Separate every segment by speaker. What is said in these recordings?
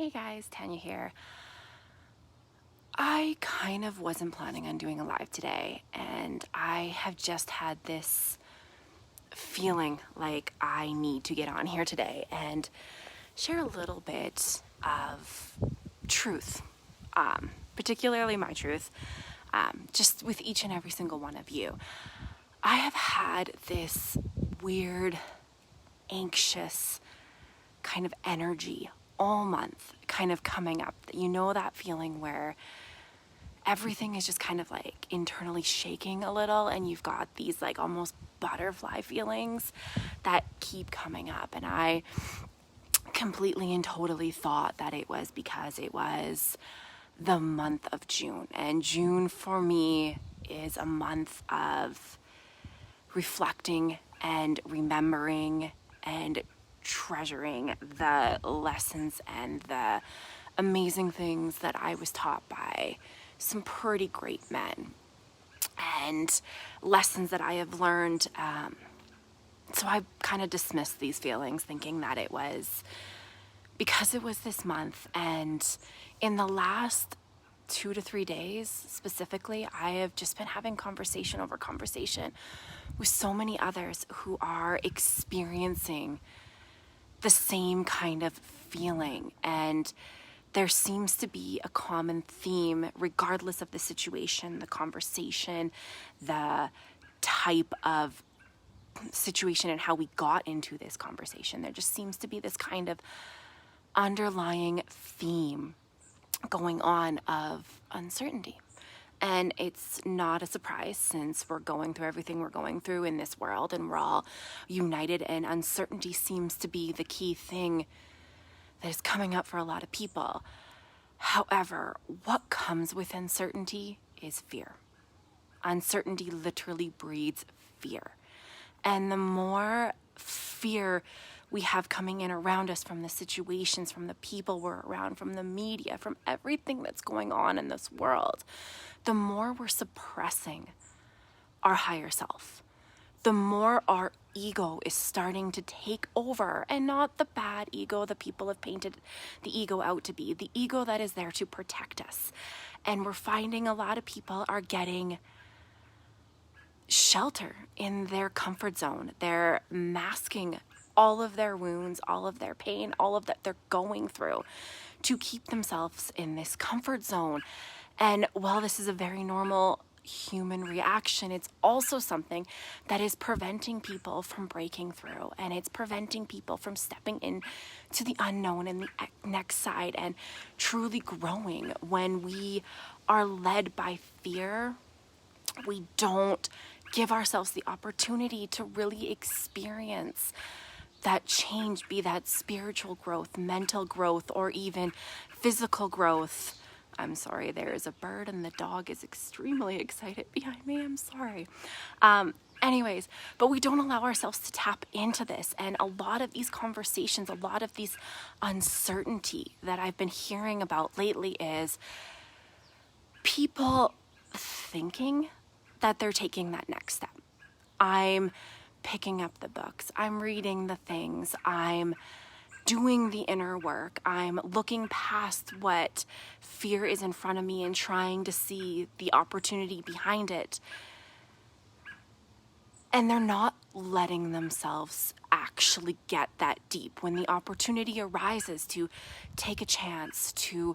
Speaker 1: Hey guys, Tanya here. I kind of wasn't planning on doing a live today, and I have just had this feeling like I need to get on here today and share a little bit of truth, particularly my truth, just with each and every single one of you. I have had this weird, anxious kind of energy all month kind of coming up. You know that feeling where everything is just kind of like internally shaking a little and you've got these like almost butterfly feelings that keep coming up. And I completely and totally thought that it was because it was the month of June. And June for me is a month of reflecting and remembering and treasuring the lessons and the amazing things that I was taught by some pretty great men and lessons that I have learned. So I kind of dismissed these feelings, thinking that it was because it was this month. And in the last 2 to 3 days specifically, I have just been having conversation over conversation with so many others who are experiencing the same kind of feeling. And there seems to be a common theme, regardless of the situation, the conversation, the type of situation, and how we got into this conversation. There just seems to be this kind of underlying theme going on of uncertainty. And it's not a surprise, since we're going through everything we're going through in this world and we're all united, and uncertainty seems to be the key thing that is coming up for a lot of people. However, what comes with uncertainty is fear. Uncertainty literally breeds fear. And the more fear we have coming in around us from the situations, from the people we're around, from the media, from everything that's going on in this world, the more we're suppressing our higher self, the more our ego is starting to take over, and not the bad ego that people have painted the ego out to be, the ego that is there to protect us. And we're finding a lot of people are getting shelter in their comfort zone. They're masking all of their wounds, all of their pain, all of that they're going through to keep themselves in this comfort zone. And while this is a very normal human reaction, it's also something that is preventing people from breaking through, and it's preventing people from stepping in to the unknown and the next side and truly growing. When we are led by fear, we don't give ourselves the opportunity to really experience that change, be that spiritual growth, mental growth, or even physical growth. I'm sorry, there is a bird and the dog is extremely excited behind me. I'm sorry. Anyways, but we don't allow ourselves to tap into this. And a lot of these conversations, a lot of these uncertainty that I've been hearing about lately is people thinking that they're taking that next step. I'm picking up the books, I'm reading the things, I'm doing the inner work, I'm looking past what fear is in front of me and trying to see the opportunity behind it. And they're not letting themselves actually get that deep. When the opportunity arises to take a chance, to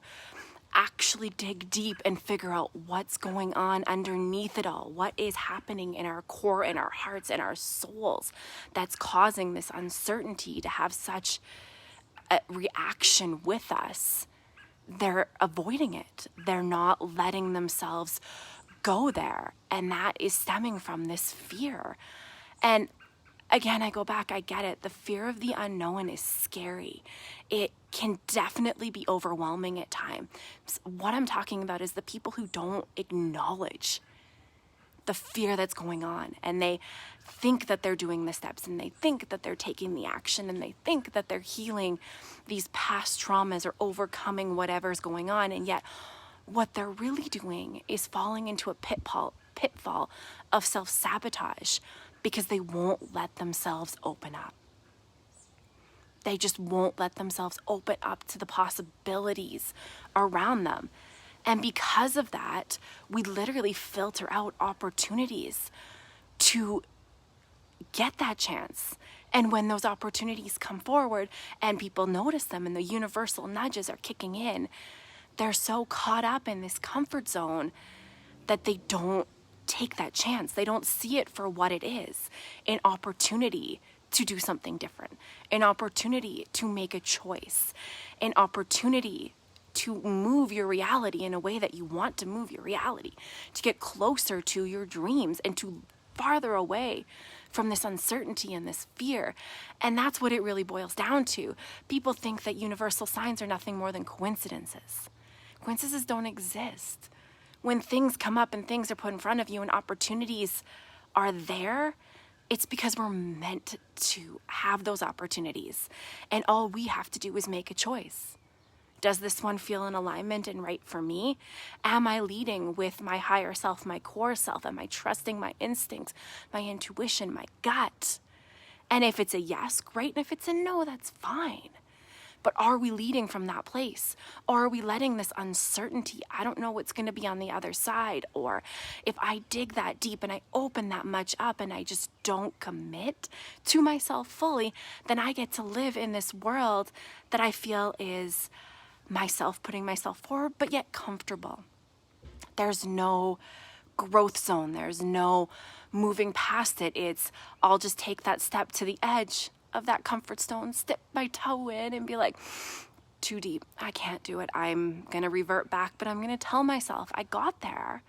Speaker 1: actually dig deep and figure out what's going on underneath it all, what is happening in our core, in our hearts, in our souls that's causing this uncertainty to have such a reaction with us, they're avoiding it. They're not letting themselves go there. And that is stemming from this fear. And again, I go back, I get it. The fear of the unknown is scary. It can definitely be overwhelming at times. What I'm talking about is the people who don't acknowledge the fear that's going on, and they think that they're doing the steps, and they think that they're taking the action, and they think that they're healing these past traumas or overcoming whatever's going on. And yet what they're really doing is falling into a pitfall of self-sabotage, because they won't let themselves open up. They just won't let themselves open up to the possibilities around them. And because of that, we literally filter out opportunities to get that chance. And when those opportunities come forward and people notice them and the universal nudges are kicking in, they're so caught up in this comfort zone that they don't take that chance. They don't see it for what it is, an opportunity to do something different, an opportunity to make a choice, an opportunity to move your reality in a way that you want to move your reality, to get closer to your dreams and to farther away from this uncertainty and this fear. And that's what it really boils down to. People think that universal signs are nothing more than coincidences. Coincidences don't exist. When things come up and things are put in front of you and opportunities are there, it's because we're meant to have those opportunities. And all we have to do is make a choice. Does this one feel in alignment and right for me? Am I leading with my higher self, my core self? Am I trusting my instincts, my intuition, my gut? And if it's a yes, great. And if it's a no, that's fine. But are we leading from that place? Or are we letting this uncertainty, I don't know what's going to be on the other side, or if I dig that deep and I open that much up and I just don't commit to myself fully, then I get to live in this world that I feel is myself putting myself forward, but yet comfortable. There's no growth zone. There's no moving past it. It's, I'll just take that step to the edge of that comfort zone, dip my toe in and be like, too deep, I can't do it. I'm gonna revert back, but I'm gonna tell myself I got there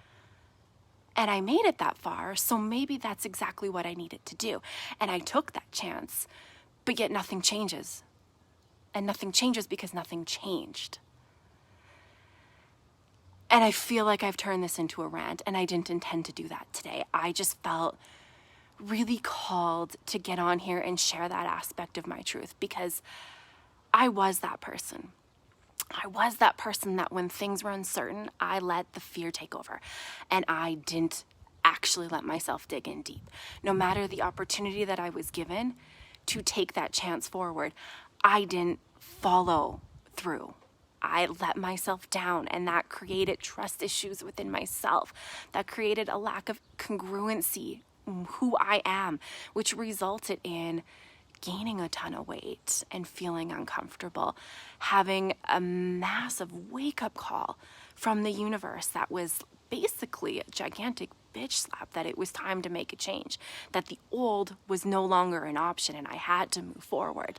Speaker 1: and I made it that far, so maybe that's exactly what I needed to do. And I took that chance, but yet nothing changes. And nothing changes because nothing changed. And I feel like I've turned this into a rant, and I didn't intend to do that today. I just felt really called to get on here and share that aspect of my truth, because I was that person. I was that person that when things were uncertain, I let the fear take over, and I didn't actually let myself dig in deep. No matter the opportunity that I was given to take that chance forward, I didn't follow through. I let myself down, and that created trust issues within myself. That created a lack of congruency who I am, which resulted in gaining a ton of weight and feeling uncomfortable, having a massive wake-up call from the universe that was basically a gigantic bitch slap, that it was time to make a change, that the old was no longer an option and I had to move forward.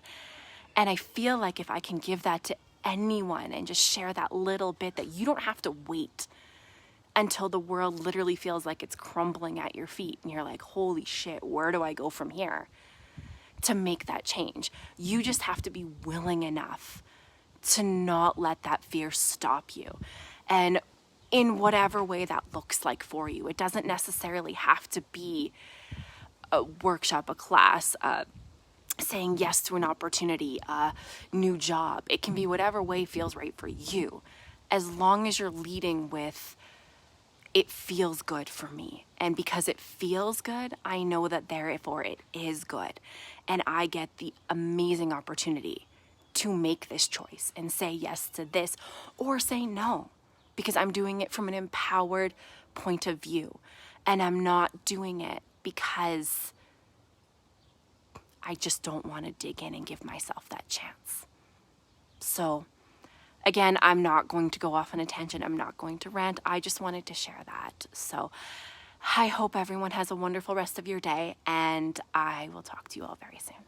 Speaker 1: And I feel like if I can give that to anyone and just share that little bit, that you don't have to wait until the world literally feels like it's crumbling at your feet and you're like, holy shit, where do I go from here, to make that change. You just have to be willing enough to not let that fear stop you. And in whatever way that looks like for you, it doesn't necessarily have to be a workshop, a class, saying yes to an opportunity, a new job. It can be whatever way feels right for you, as long as you're leading with, it feels good for me. And because it feels good, I know that therefore it is good. And I get the amazing opportunity to make this choice and say yes to this, or say no, because I'm doing it from an empowered point of view. And I'm not doing it because I just don't want to dig in and give myself that chance. So again, I'm not going to go off on a tangent. I'm not going to rant. I just wanted to share that. So I hope everyone has a wonderful rest of your day, and I will talk to you all very soon.